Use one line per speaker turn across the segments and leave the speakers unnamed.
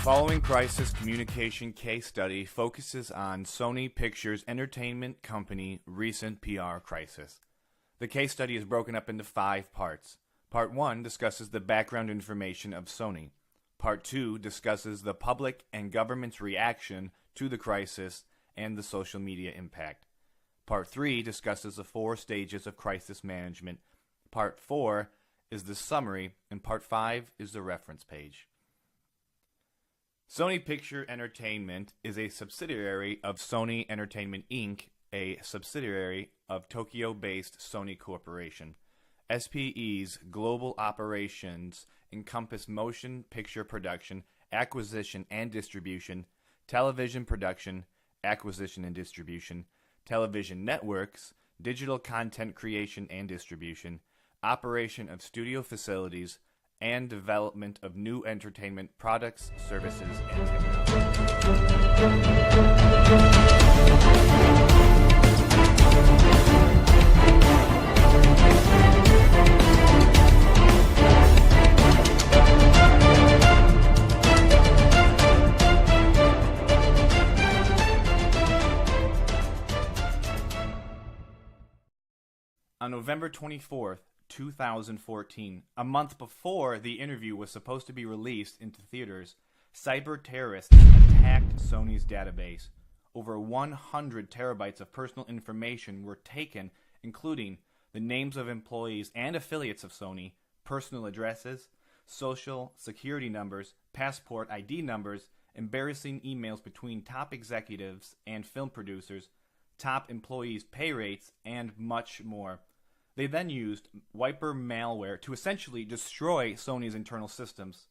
Following crisis communication case study focuses on Sony Pictures Entertainment Company recent PR crisis. The case study is broken up into 5 parts. Part 1 discusses the background information of Sony. Part 2 discusses the public and government's reaction to the crisis and the social media impact. Part 3 discusses the 4 stages of crisis management. Part 4 is the summary, and Part 5 is the reference page. Sony Picture Entertainment is a subsidiary of Sony Entertainment Inc., a subsidiary of Tokyo-based Sony Corporation. SPE's global operations encompass motion picture production, acquisition and distribution, television production, acquisition and distribution, television networks, digital content creation and distribution, operation of studio facilities, and development of new entertainment products, services, and technology. On November 24th, 2014, a month before the interview was supposed to be released into theaters, cyber terrorists attacked Sony's database. Over 100 terabytes of personal information were taken, including the names of employees and affiliates of Sony, personal addresses, social security numbers, passport ID numbers, embarrassing emails between top executives and film producers, top employees' pay rates, and much more. They then used wiper malware to essentially destroy Sony's internal systems.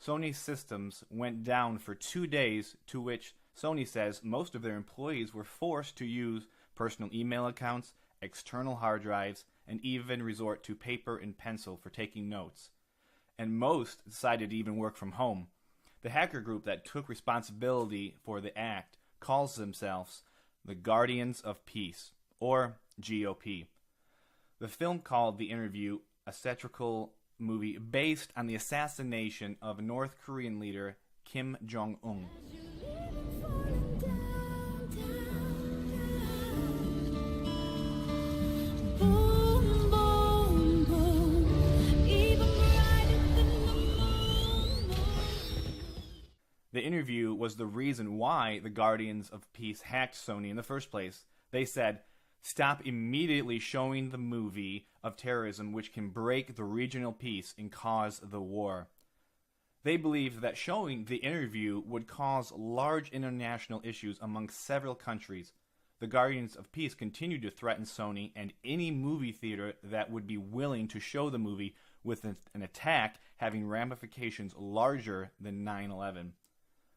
Sony's systems went down for 2 days, to which Sony says most of their employees were forced to use personal email accounts, external hard drives, and even resort to paper and pencil for taking notes. And most decided to even work from home. The hacker group that took responsibility for the act calls themselves the Guardians of Peace, or GOP. The film called The Interview a satirical movie based on the assassination of North Korean leader Kim Jong-un. The Interview was the reason why the Guardians of Peace hacked Sony in the first place. They said, "Stop immediately showing the movie of terrorism which can break the regional peace and cause the war." They believed that showing The Interview would cause large international issues among several countries. The Guardians of Peace continued to threaten Sony and any movie theater that would be willing to show the movie with an attack having ramifications larger than 9/11.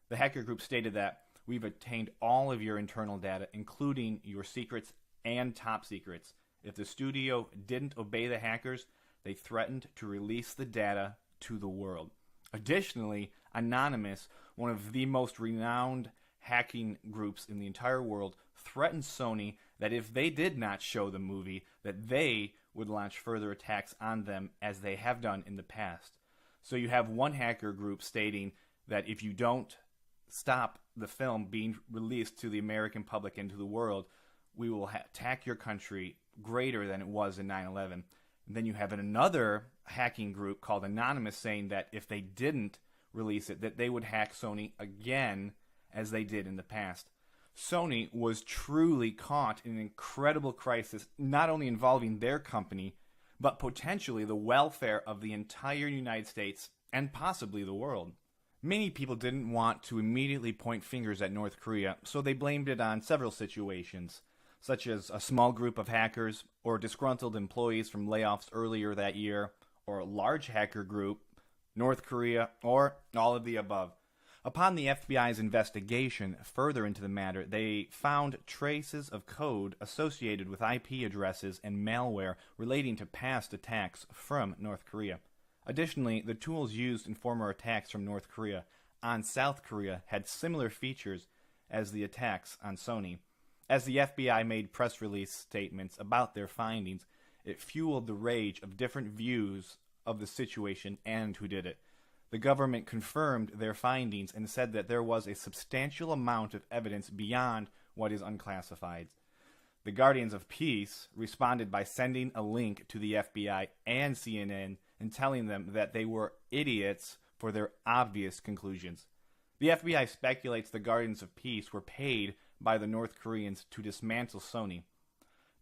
The hacker group stated that, "We've obtained all of your internal data, including your secrets and top secrets. If the studio didn't obey the hackers, they threatened to release the data to the world." Additionally, Anonymous, one of the most renowned hacking groups in the entire world, threatened Sony that if they did not show the movie, that they would launch further attacks on them as they have done in the past. So you have one hacker group stating that if you don't stop the film being released to the American public and to the world, we will attack your country greater than it was in 9/11. And then you have another hacking group called Anonymous saying that if they didn't release it, that they would hack Sony again as they did in the past. Sony was truly caught in an incredible crisis, not only involving their company, but potentially the welfare of the entire United States and possibly the world. Many people didn't want to immediately point fingers at North Korea, so they blamed it on several situations, such as a small group of hackers, or disgruntled employees from layoffs earlier that year, or a large hacker group, North Korea, or all of the above. Upon the FBI's investigation further into the matter, they found traces of code associated with IP addresses and malware relating to past attacks from North Korea. Additionally, the tools used in former attacks from North Korea on South Korea had similar features as the attacks on Sony. As the FBI made press release statements about their findings, it fueled the rage of different views of the situation and who did it. The government confirmed their findings and said that there was a substantial amount of evidence beyond what is unclassified. The Guardians of Peace responded by sending a link to the FBI and CNN and telling them that they were idiots for their obvious conclusions. The FBI speculates the Guardians of Peace were paid by the North Koreans to dismantle Sony.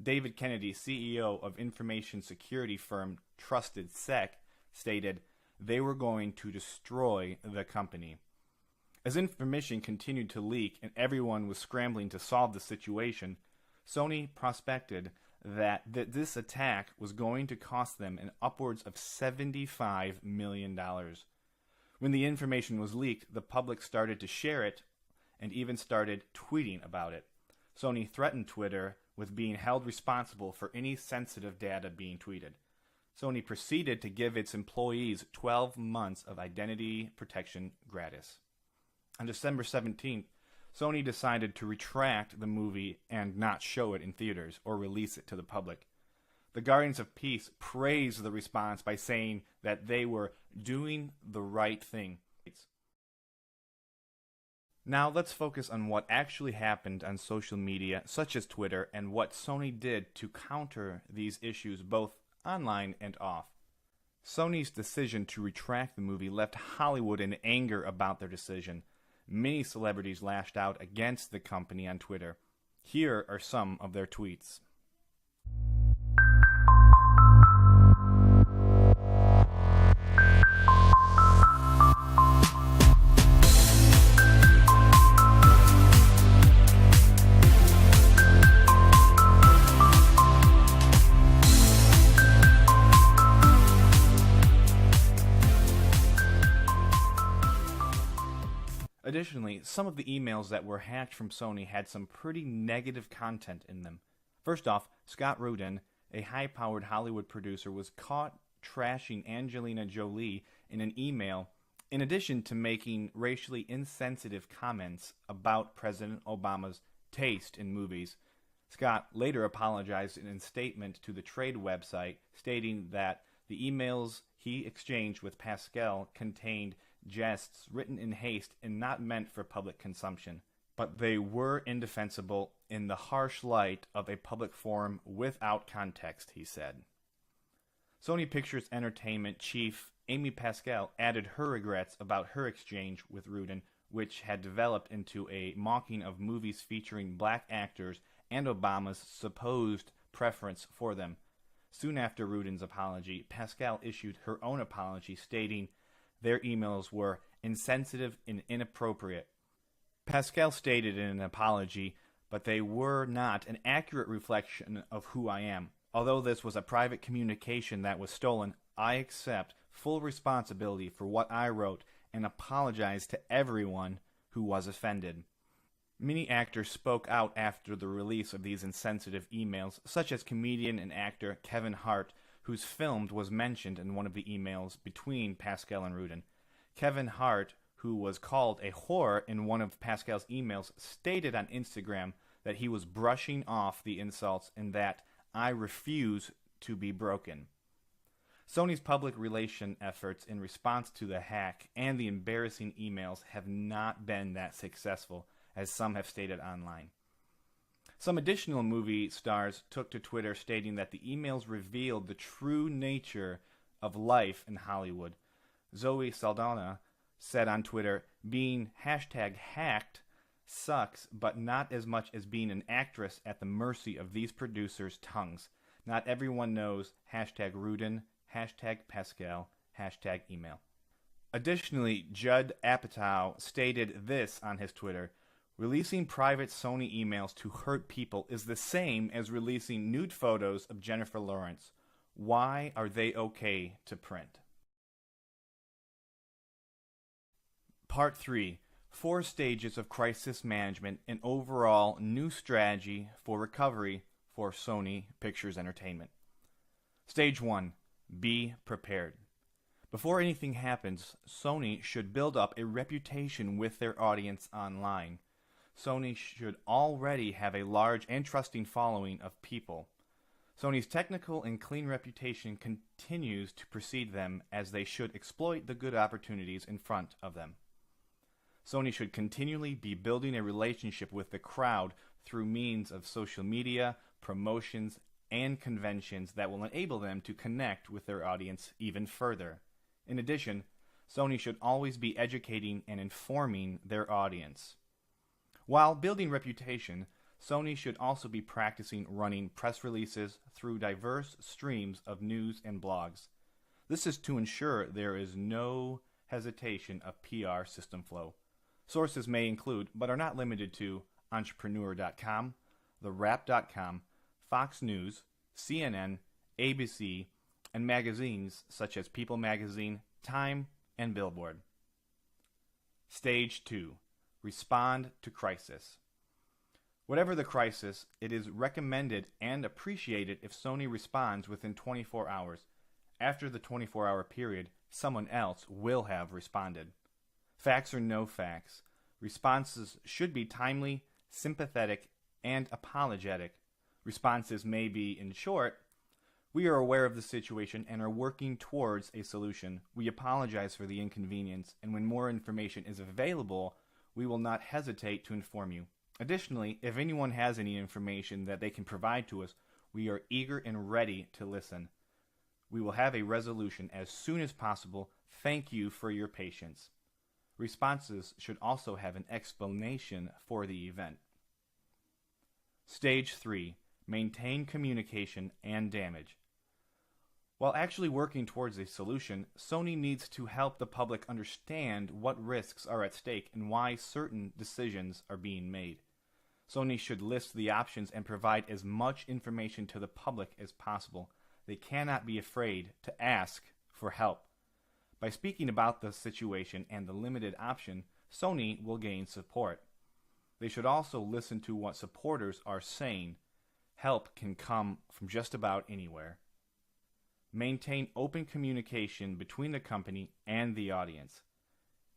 David Kennedy, CEO of information security firm Trusted Sec, stated they were going to destroy the company. As information continued to leak and everyone was scrambling to solve the situation, Sony prospected that this attack was going to cost them an upwards of $75 million. When the information was leaked, the public started to share it and even started tweeting about it. Sony threatened Twitter with being held responsible for any sensitive data being tweeted. Sony proceeded to give its employees 12 months of identity protection gratis. On December 17th, Sony decided to retract the movie and not show it in theaters or release it to the public. The Guardians of Peace praised the response by saying that they were doing the right thing. Now let's focus on what actually happened on social media, such as Twitter, and what Sony did to counter these issues both online and off. Sony's decision to retract the movie left Hollywood in anger about their decision. Many celebrities lashed out against the company on Twitter. Here are some of their tweets. Additionally, some of the emails that were hacked from Sony had some pretty negative content in them. First off, Scott Rudin, a high-powered Hollywood producer, was caught trashing Angelina Jolie in an email, in addition to making racially insensitive comments about President Obama's taste in movies. Scott later apologized in a statement to the trade website, stating that the emails he exchanged with Pascal contained jests written in haste and not meant for public consumption, but they were indefensible in the harsh light of a public forum without context, he said. Sony Pictures Entertainment chief Amy Pascal added her regrets about her exchange with Rudin, which had developed into a mocking of movies featuring black actors and Obama's supposed preference for them. Soon after Rudin's apology, Pascal issued her own apology, stating their emails were insensitive and inappropriate. Pascal stated in an apology, but they were not an accurate reflection of who I am. Although this was a private communication that was stolen, I accept full responsibility for what I wrote and apologize to everyone who was offended. Many actors spoke out after the release of these insensitive emails, such as comedian and actor Kevin Hart, whose film was mentioned in one of the emails between Pascal and Rudin. Kevin Hart, who was called a whore in one of Pascal's emails, stated on Instagram that he was brushing off the insults and that I refuse to be broken. Sony's public relation efforts in response to the hack and the embarrassing emails have not been that successful, as some have stated online. Some additional movie stars took to Twitter stating that the emails revealed the true nature of life in Hollywood. Zoe Saldana said on Twitter, being #hacked sucks, but not as much as being an actress at the mercy of these producers' tongues. Not everyone knows #Rudin, #Pascal, #email. Additionally, Judd Apatow stated this on his Twitter, releasing private Sony emails to hurt people is the same as releasing nude photos of Jennifer Lawrence. Why are they okay to print? Part 3. 4 stages of crisis management and overall new strategy for recovery for Sony Pictures Entertainment. Stage 1. Be prepared. Before anything happens, Sony should build up a reputation with their audience online. Sony should already have a large and trusting following of people. Sony's technical and clean reputation continues to precede them, as they should exploit the good opportunities in front of them. Sony should continually be building a relationship with the crowd through means of social media, promotions, and conventions that will enable them to connect with their audience even further. In addition, Sony should always be educating and informing their audience. While building reputation, Sony should also be practicing running press releases through diverse streams of news and blogs. This is to ensure there is no hesitation of PR system flow. Sources may include, but are not limited to, Entrepreneur.com, TheWrap.com, Fox News, CNN, ABC, and magazines such as People Magazine, Time, and Billboard. Stage 2. Respond to crisis. Whatever the crisis, it is recommended and appreciated if Sony responds within 24 hours. After the 24-hour period, someone else will have responded. Facts or no facts, responses should be timely, sympathetic, and apologetic. Responses may be, in short, "We are aware of the situation and are working towards a solution. We apologize for the inconvenience, and when more information is available, we will not hesitate to inform you. Additionally, if anyone has any information that they can provide to us, we are eager and ready to listen. We will have a resolution as soon as possible. Thank you for your patience." Responses should also have an explanation for the event. Stage 3. Maintain communication and damage. While actually working towards a solution, Sony needs to help the public understand what risks are at stake and why certain decisions are being made. Sony should list the options and provide as much information to the public as possible. They cannot be afraid to ask for help. By speaking about the situation and the limited option, Sony will gain support. They should also listen to what supporters are saying. Help can come from just about anywhere. Maintain open communication between the company and the audience.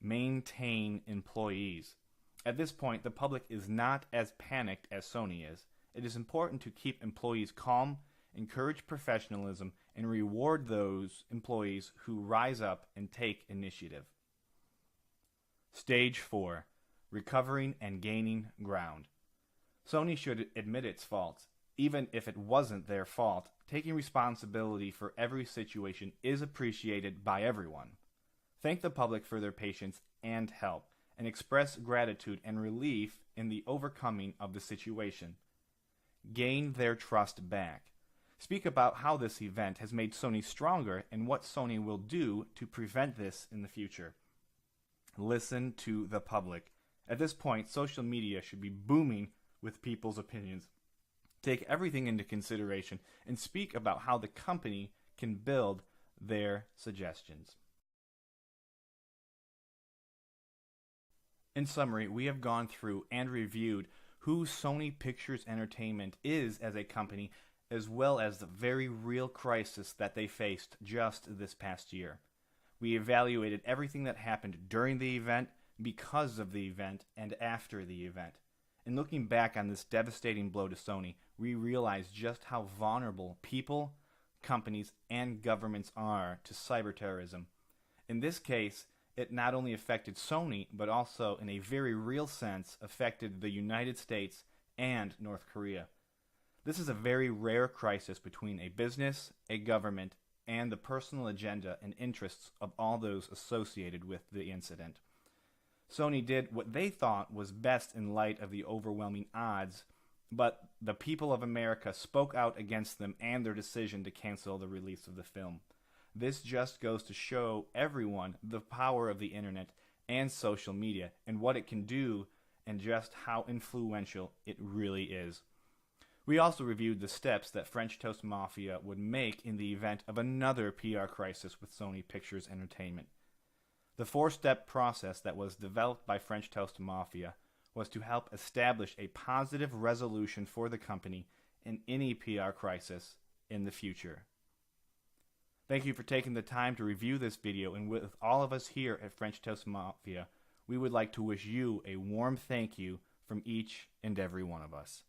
Maintain employees. At this point, the public is not as panicked as Sony is. It is important to keep employees calm, encourage professionalism, and reward those employees who rise up and take initiative. Stage 4. Recovering and gaining ground. Sony should admit its faults. Even if it wasn't their fault, taking responsibility for every situation is appreciated by everyone. Thank the public for their patience and help, and express gratitude and relief in the overcoming of the situation. Gain their trust back. Speak about how this event has made Sony stronger and what Sony will do to prevent this in the future. Listen to the public. At this point, social media should be booming with people's opinions. Take everything into consideration and speak about how the company can build their suggestions. In summary, we have gone through and reviewed who Sony Pictures Entertainment is as a company, as well as the very real crisis that they faced just this past year. We evaluated everything that happened during the event, because of the event, and after the event. In looking back on this devastating blow to Sony, we realize just how vulnerable people, companies, and governments are to cyber terrorism. In this case, it not only affected Sony, but also, in a very real sense, affected the United States and North Korea. This is a very rare crisis between a business, a government, and the personal agenda and interests of all those associated with the incident. Sony did what they thought was best in light of the overwhelming odds, but the people of America spoke out against them and their decision to cancel the release of the film. This just goes to show everyone the power of the internet and social media and what it can do and just how influential it really is. We also reviewed the steps that French Toast Mafia would make in the event of another PR crisis with Sony Pictures Entertainment. The 4-step process that was developed by French Toast Mafia was to help establish a positive resolution for the company in any PR crisis in the future. Thank you for taking the time to review this video, and with all of us here at French Toast Mafia, we would like to wish you a warm thank you from each and every one of us.